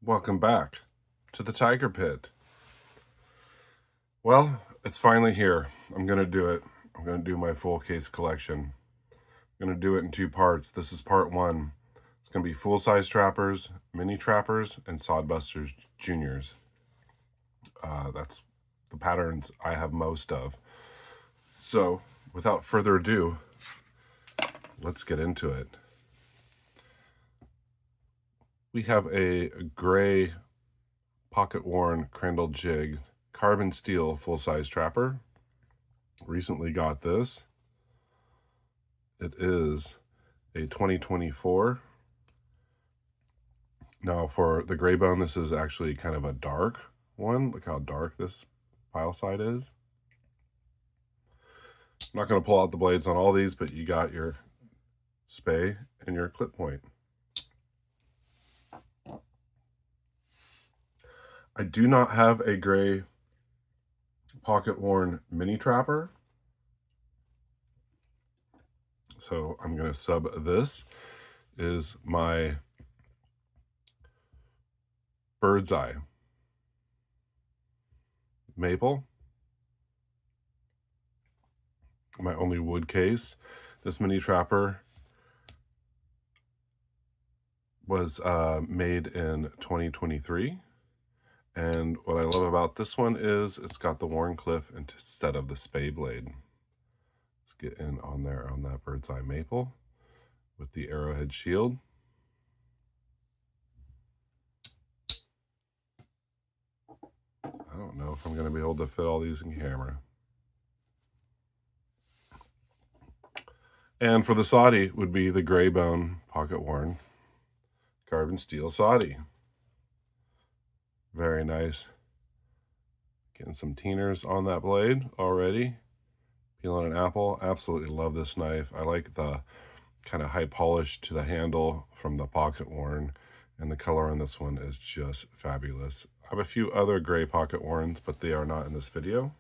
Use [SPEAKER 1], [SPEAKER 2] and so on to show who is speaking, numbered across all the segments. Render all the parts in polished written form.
[SPEAKER 1] Welcome back to the Tiger Pit. Well, it's finally here. I'm going to do it. I'm going to do my full case collection. I'm going to do it in two parts. This is part one. It's going to be full-size trappers, mini trappers, and Sodbusters Juniors. That's the patterns I have most of. So, without further ado, let's get into it. We have a gray pocket-worn Crandall jig carbon steel full-size trapper. Recently got this. It is a 2024. Now for the gray bone, this is actually kind of a dark one. Look how dark this pile side is. I'm not going to pull out the blades on all these, but you got your spay and your clip point. I do not have a gray pocket-worn mini trapper, so I'm going to sub this. Is my bird's eye maple, my only wood case. This mini trapper was made in 2023. And what I love about this one is it's got the Warncliffe instead of the spay blade. Let's get in on there on that bird's eye maple with the arrowhead shield. I don't know if I'm going to be able to fit all these in camera. And for the Saudi would be the gray bone pocket worn carbon steel Saudi. Very nice. Getting some teeners on that blade already. Peeling an apple. Absolutely love this knife. I like the kind of high polish to the handle from the pocket worn, and the color on this one is just fabulous. I have a few other gray pocket worns, but they are not in this video.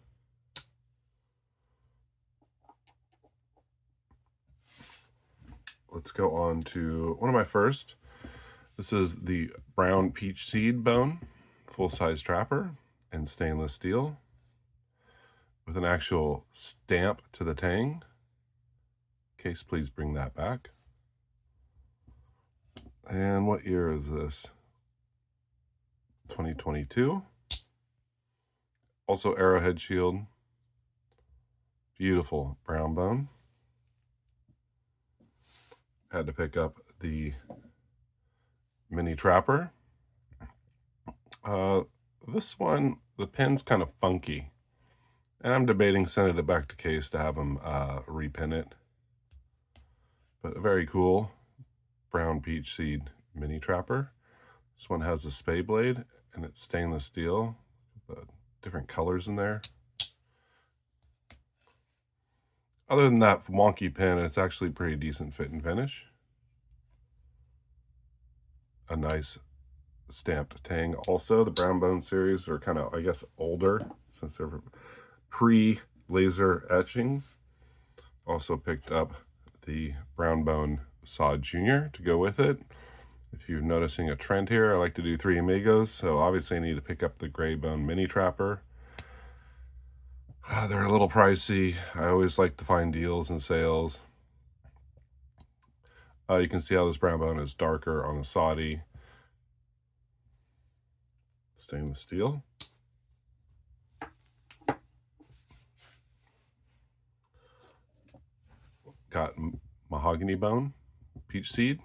[SPEAKER 1] Let's go on to one of my first. This is the brown peach seed bone full-size trapper in stainless steel with an actual stamp to the tang. Case, please bring that back. And what year is this? 2022. Also arrowhead shield. Beautiful brown bone. Had to pick up the mini trapper. This one, the pin's kind of funky, and I'm debating sending it back to Case to have him repin it. But very cool brown peach seed mini trapper. This one has a spay blade, and it's stainless steel. Different colors in there. Other than that wonky pin, it's actually pretty decent fit and finish. A nice stamped tang. Also, the brown bone series are kind of, I guess, older since they're pre-laser etching. Also picked up the brown bone Sod Junior to go with it. If you're noticing a trend here, I like to do 3 Amigos, so obviously I need to pick up the gray bone mini trapper. They're a little pricey. I always like to find deals and sales. You can see how this brown bone is darker on the Saudi. Stainless steel. Got mahogany bone, peach seed.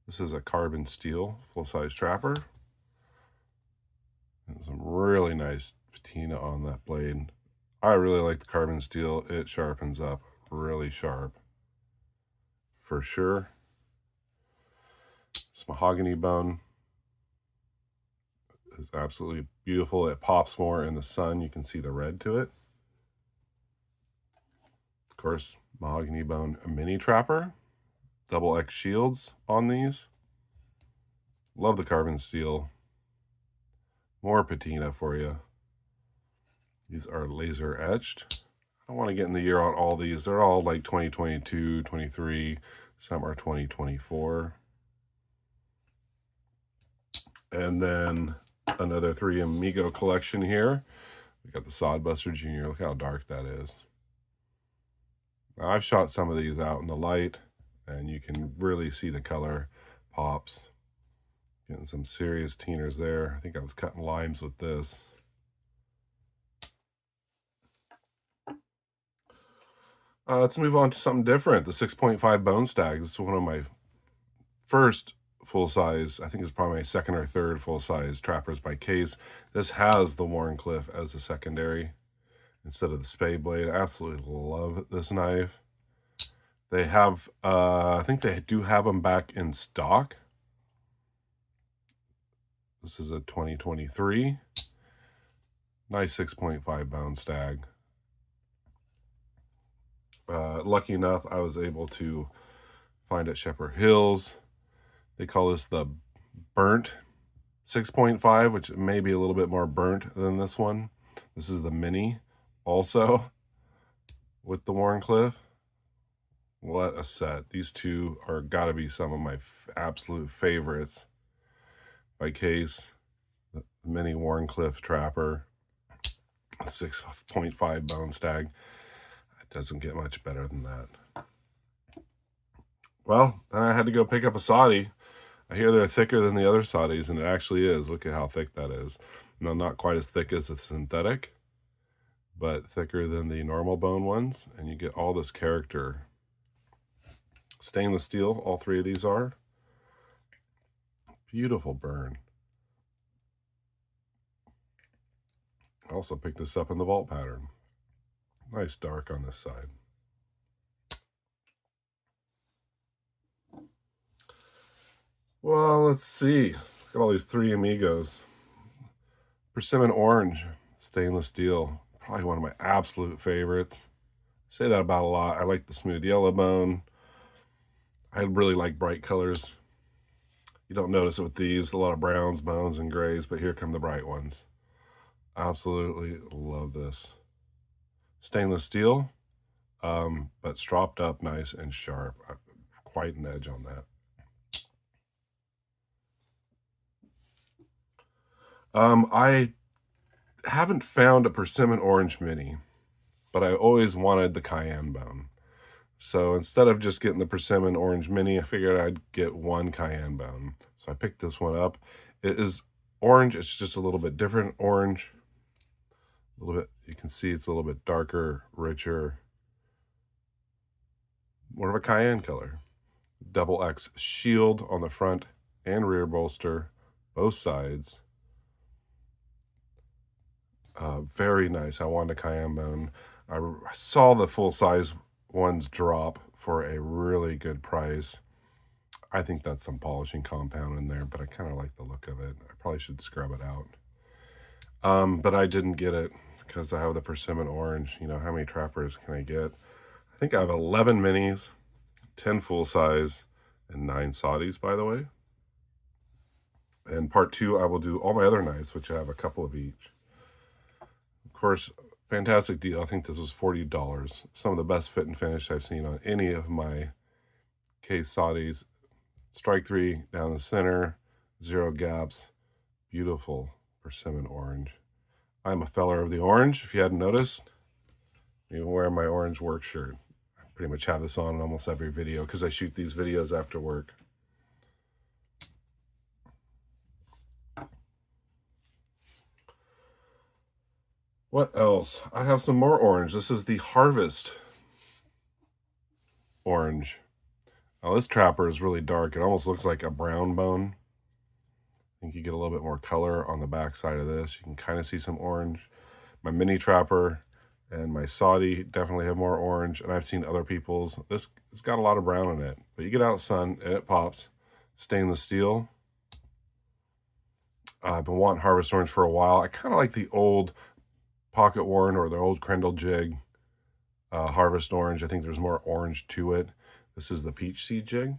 [SPEAKER 1] This is a carbon steel full-size trapper. And some really nice patina on that blade. I really like the carbon steel. It sharpens up really sharp. For sure. This mahogany bone is absolutely beautiful. It pops more in the sun. You can see the red to it. Of course, mahogany bone mini trapper. Double X shields on these. Love the carbon steel. More patina for you. These are laser etched. I don't want to get in the year on all these. They're all like 2022, 23. Some are 2024. And then another 3 Amigo collection here. We got the Sodbuster Jr. Look how dark that is. Now, I've shot some of these out in the light, and you can really see the color pops. Getting some serious teeners there. I think I was cutting limes with this. Let's move on to something different. The 6.5 bone stag. This is one of my first full-size, I think it's probably my second or third full-size trappers by case. This has the Wharncliffe as a secondary instead of the spade blade. I absolutely love this knife. They have, I think they do have them back in stock. This is a 2023. Nice 6.5 bone stag. Lucky enough, I was able to find at Shepherd Hills. They call this the burnt 6.5, which may be a little bit more burnt than this one. This is the mini also with the Wharncliffe. What a set. These two are gotta be some of my absolute favorites by case. The mini Wharncliffe trapper, 6.5 bone stag. It doesn't get much better than that. Well, then I had to go pick up a Soddy. I hear they're thicker than the other Soddys, and it actually is. Look at how thick that is. No, not quite as thick as a synthetic, but thicker than the normal bone ones, and you get all this character. Stainless steel, all three of these are. Beautiful burn. I also picked this up in the vault pattern. Nice dark on this side. Well, let's see. Look at all these 3 Amigos. Persimmon orange, stainless steel. Probably one of my absolute favorites. I say that about a lot. I like the smooth yellow bone. I really like bright colors. You don't notice it with these, a lot of browns, bones, and grays, but here come the bright ones. Absolutely love this. Stainless steel, but stropped up nice and sharp. Quite an edge on that. I haven't found a persimmon orange mini, but I always wanted the cayenne bone. So instead of just getting the persimmon orange mini, I figured I'd get one cayenne bone. So I picked this one up. It is orange. It's just a little bit different orange. A little bit, you can see it's a little bit darker, richer, more of a cayenne color. Double X shield on the front and rear bolster, both sides. Very nice. I wanted a cayenne bone. I saw the full-size ones drop for a really good price. I think that's some polishing compound in there, but I kind of like the look of it. I probably should scrub it out. But I didn't get it because I have the persimmon orange. You know, how many trappers can I get? I think I have 11 minis, 10 full-size, and 9 Soddys, by the way. And part 2, I will do all my other knives, which I have a couple of each. Of course, fantastic deal. I think this was $40. Some of the best fit and finish I've seen on any of my case Soddys. Strike 3 down the center, 0 gaps. Beautiful persimmon orange. I'm a feller of the orange, if you hadn't noticed. Even wearing my orange work shirt. I pretty much have this on in almost every video because I shoot these videos after work. What else? I have some more orange. This is the Harvest orange. Now this trapper is really dark. It almost looks like a brown bone. I think you get a little bit more color on the back side of this. You can kind of see some orange. My mini trapper and my Soddy definitely have more orange, and I've seen other people's. This, it's got a lot of brown in it, but you get out in the sun and it pops. Stainless steel. I've been wanting Harvest orange for a while. I kind of like the old Pocket Warren or the old Crendel jig Harvest orange. I think there's more orange to it. This is the peach seed jig.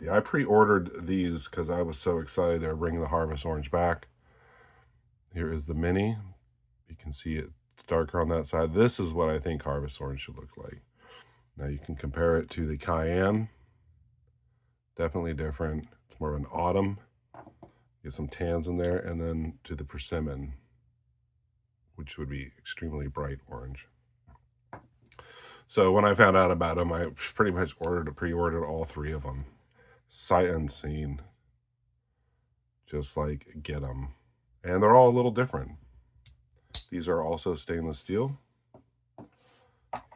[SPEAKER 1] Yeah, I pre-ordered these because I was so excited they were bringing the Harvest orange back. Here is the mini. You can see it darker on that side. This is what I think Harvest orange should look like. Now you can compare it to the cayenne. Definitely different. It's more of an autumn. Get some tans in there, and then to the persimmon, which would be extremely bright orange. So when I found out about them, I pretty much pre-ordered all 3 of them. Sight unseen. Just like, get them. And they're all a little different. These are also stainless steel.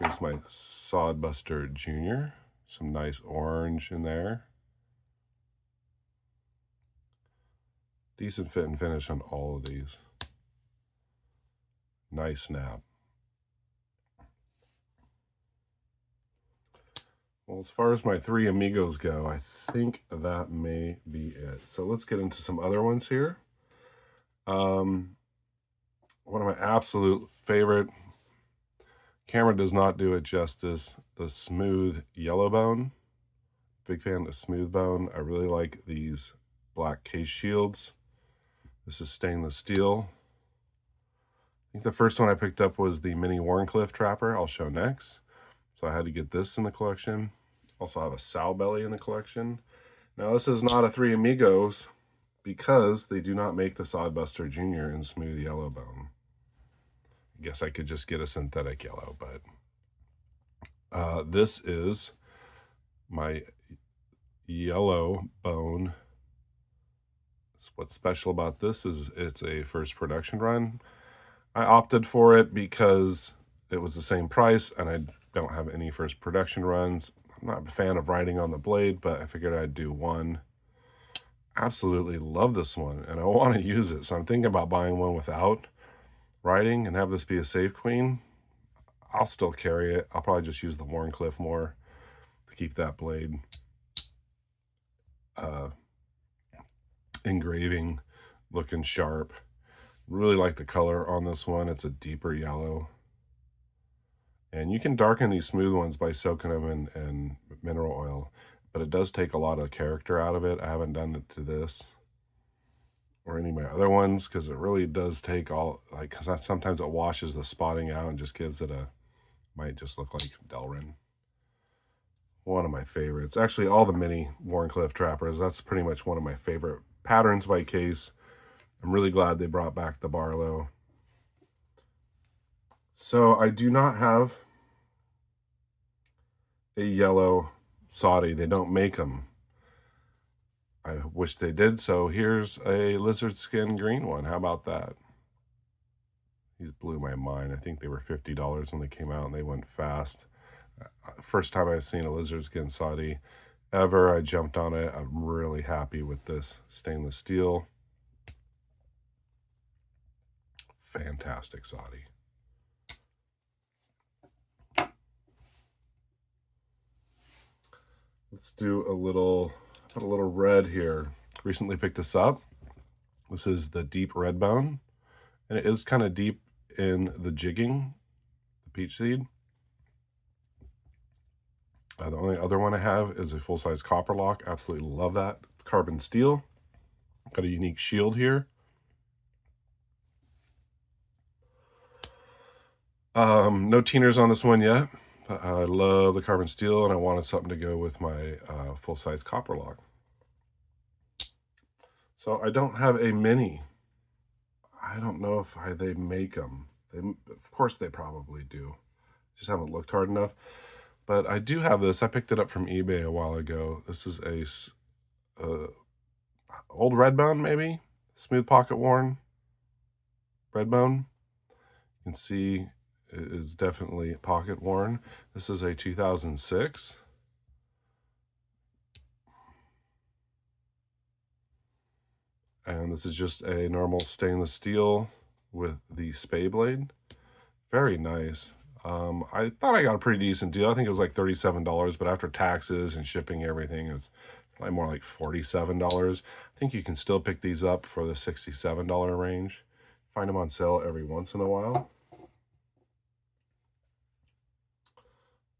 [SPEAKER 1] Here's my Sodbuster Junior. Some nice orange in there. Decent fit and finish on all of these. Nice snap. Well, as far as my 3 Amigos go, I think that may be it. So let's get into some other ones here. One of my absolute favorite, camera does not do it justice, the smooth yellow bone. Big fan of smooth bone. I really like these black case shields. This is stainless steel. I think the first one I picked up was the mini Warncliffe Trapper. I'll show next. So I had to get this in the collection. Also have a sow belly in the collection. Now this is not a 3 Amigos because they do not make the Sodbuster Junior in smooth yellow bone. I guess I could just get a synthetic yellow, but this is my yellow bone. What's special about this is it's a first production run. I opted for it because it was the same price and I don't have any first production runs. I'm not a fan of writing on the blade, but I figured I'd do one. Absolutely love this one and I want to use it. So I'm thinking about buying one without writing and have this be a safe queen. I'll still carry it. I'll probably just use the Warncliffe more to keep that blade engraving looking sharp. Really like the color on this one. It's a deeper yellow. And you can darken these smooth ones by soaking them in mineral oil, but it does take a lot of character out of it. I haven't done it to this or any of my other ones because it really does take all, like, because sometimes it washes the spotting out and just gives it a, might just look like delrin. One of my favorites. Actually, all the mini Warncliffe Trappers, that's pretty much one of my favorite patterns by case. I'm really glad they brought back the Barlow. So I do not have a yellow Saudi. They don't make them. I wish they did. So here's a lizard skin green one. How about that? These blew my mind. I think they were $50 when they came out and they went fast. First time I've seen a lizard skin Saudi ever. I jumped on it. I'm really happy with this stainless steel. Fantastic Saudi. Let's do a little red here. Recently picked this up. This is the deep red bone, and it is kind of deep in the jigging, the peach seed. The only other one I have is a full-size copper lock. Absolutely love that. It's carbon steel. Got a unique shield here. No teeners on this one yet. I love the carbon steel and I wanted something to go with my full-size copper lock. So I don't have a mini. I don't know if they make them. Of course they probably do. Just haven't looked hard enough. But I do have this. I picked it up from eBay a while ago. This is a old Redbone, maybe? Smooth pocket worn Redbone. You can see it is definitely pocket worn. This is a 2006. And this is just a normal stainless steel with the spay blade. Very nice. I thought I got a pretty decent deal. I think it was like $37, but after taxes and shipping everything, it was probably more like $47. I think you can still pick these up for the $67 range. Find them on sale every once in a while.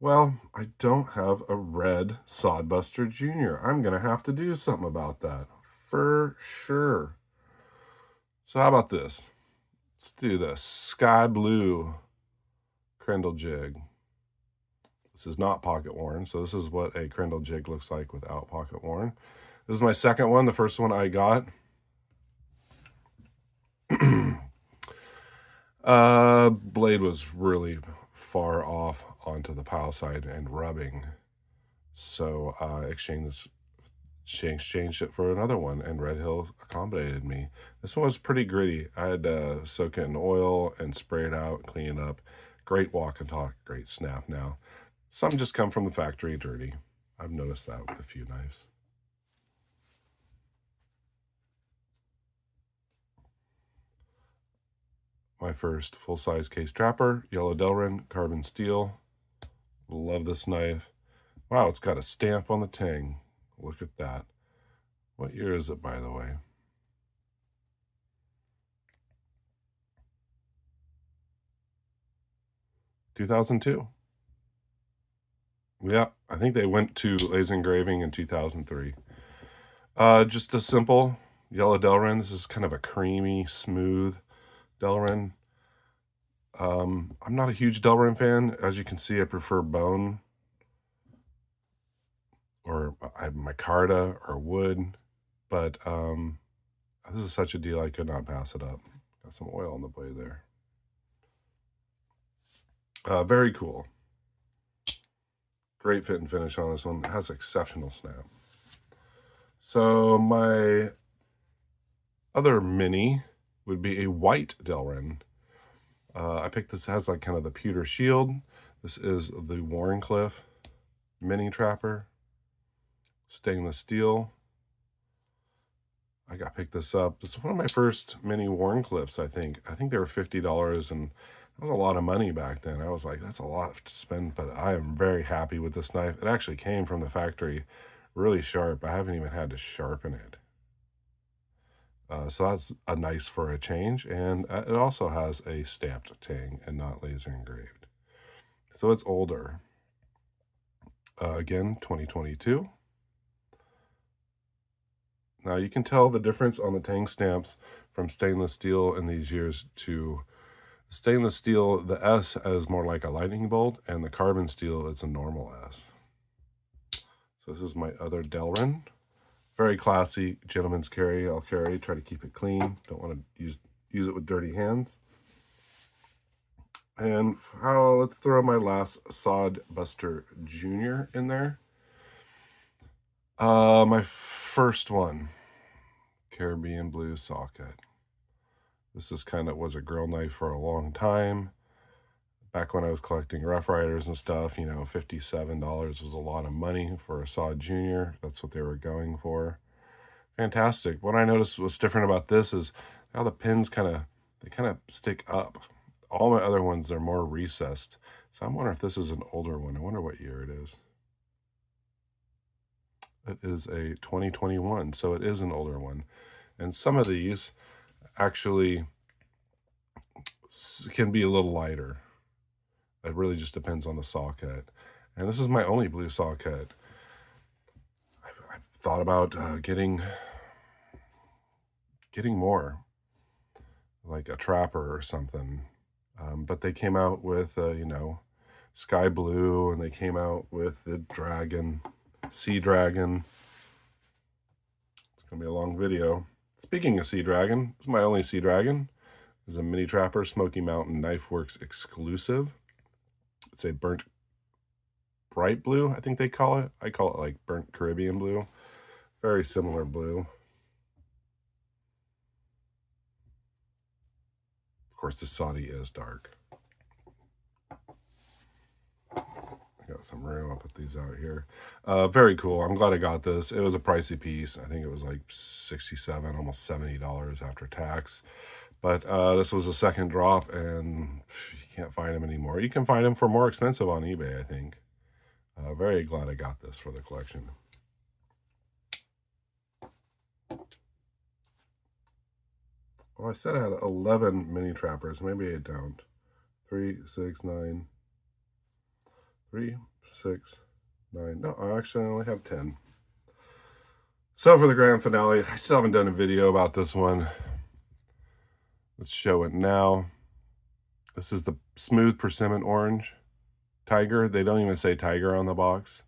[SPEAKER 1] Well, I don't have a red Sodbuster Junior. I'm going to have to do something about that for sure. So how about this? Let's do the sky blue Crendel jig. This is not pocket worn, so this is what a crindle jig looks like without pocket worn. This is my second one. The first one I got. Blade was really far off onto the pile side and rubbing. So I exchanged it for another one, and Red Hill accommodated me. This one was pretty gritty. I had to soak it in oil and spray it out, clean it up. Great walk and talk, great snap now. Some just come from the factory dirty. I've noticed that with a few knives. My first full-size case trapper, yellow delrin, carbon steel. Love this knife. Wow, it's got a stamp on the tang. Look at that. What year is it, by the way? (2002). Yeah, I think they went to laser engraving in 2003. Just a simple yellow delrin. This is kind of a creamy, smooth delrin. I'm not a huge delrin fan. As you can see, I prefer bone or micarta or wood, but this is such a deal I could not pass it up. Got some oil on the blade there. Very cool. Great fit and finish on this one. It has exceptional snap. So my other mini would be a white delrin. I picked this, has like kind of the pewter shield. This is the Wharncliffe mini trapper, stainless steel. I picked this up. This is one of my first mini Wharncliffes, I think. I think they were $50, and that was a lot of money back then. I was like, that's a lot to spend, but I am very happy with this knife. It actually came from the factory really sharp. I haven't even had to sharpen it. So that's a nice for a change, and it also has a stamped tang and not laser engraved. So it's older. Again, 2022. Now you can tell the difference on the tang stamps from stainless steel in these years to stainless steel. The S is more like a lightning bolt, and the carbon steel, it's a normal S. So this is my other delrin. Very classy, gentleman's carry. I'll carry, try to keep it clean. Don't want to use it with dirty hands. And let's throw my last Sodbuster Junior in there. My first one, Caribbean Blue socket. This is was a grill knife for a long time. Back when I was collecting Rough Riders and stuff, you know, $57 was a lot of money for a Sod Junior. That's what they were going for. Fantastic. What I noticed was different about this is how the pins kind of stick up. All my other ones, they're more recessed. So I'm wondering if this is an older one. I wonder what year it is. It is a 2021, so it is an older one. And some of these actually can be a little lighter. It really just depends on the socket. And this is my only blue socket. I thought about getting more, like a trapper or something. But they came out with, you know, sky blue, and they came out with the dragon, sea dragon. It's going to be a long video. Speaking of sea dragon, this is my only sea dragon. This is a mini trapper, Smoky Mountain Knife Works exclusive. It's a burnt bright blue, I think they call it. I call it like burnt Caribbean blue. Very similar blue. Of course, the Saudi is dark. I got some room. I'll put these out here. Very cool. I'm glad I got this. It was a pricey piece. I think it was like $67, almost $70 after tax. But this was a second drop, and you can't find them anymore. You can find them for more expensive on eBay, I think. Very glad I got this for the collection. Well, I said I had 11 mini trappers. Maybe I don't. 3, 6, 9. 3, 6, 9. No, I actually only have 10. So for the grand finale, I still haven't done a video about this one. Let's show it now. This is the Smooth Persimmon Orange Tiger. They don't even say Tiger on the box.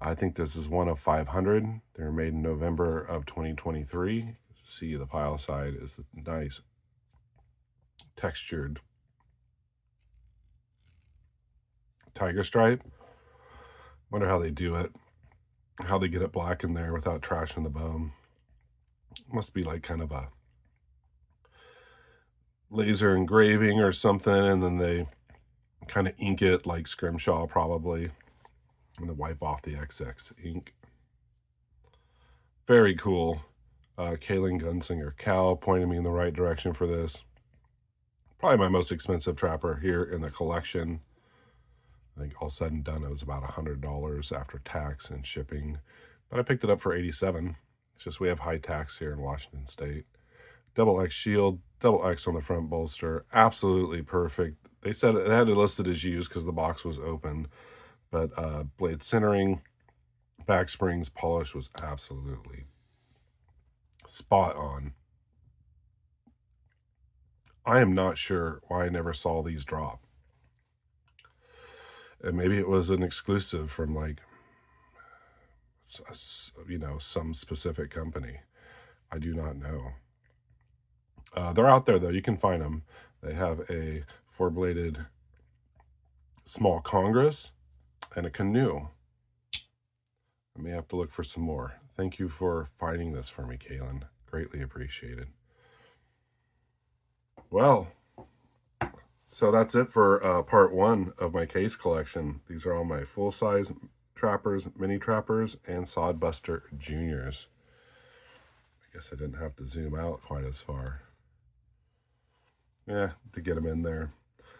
[SPEAKER 1] I think this is one of 500. They were made in November of 2023. See, the pile side is nice textured tiger stripe. Wonder how they do it. How they get it black in there without trashing the bone. Must be like kind of a laser engraving or something, and then they kind of ink it like scrimshaw probably, and then wipe off the XX ink. Very cool. Kaylin Gunsinger. Cal pointed me in the right direction for this. Probably my most expensive trapper here in the collection. I think all said and done, it was about $100 after tax and shipping. But I picked it up for $87. It's just we have high tax here in Washington State. Double X shield, double X on the front bolster. Absolutely perfect. They said it had it listed as used because the box was open. But blade centering, back springs, polish was absolutely spot on. I am not sure why I never saw these drop. And maybe it was an exclusive from like, you know, some specific company. I do not know. They're out there though. You can find them. They have a 4-bladed small Congress and a canoe. I may have to look for some more. Thank you for finding this for me, Kaylin. Greatly appreciated. Well, so that's it for part 1 of my case collection. These are all my full-size trappers, mini trappers, and Sodbuster Juniors. I guess I didn't have to zoom out quite as far. Yeah, to get them in there.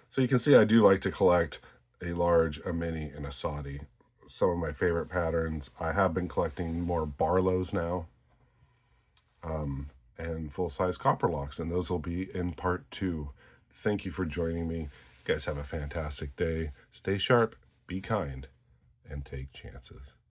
[SPEAKER 1] So you can see I do like to collect a large, a mini, and a Soddy. Some of my favorite patterns. I have been collecting more Barlows now. And full-size copper locks, and those will be in part 2. Thank you for joining me. You guys have a fantastic day. Stay sharp, be kind, and take chances.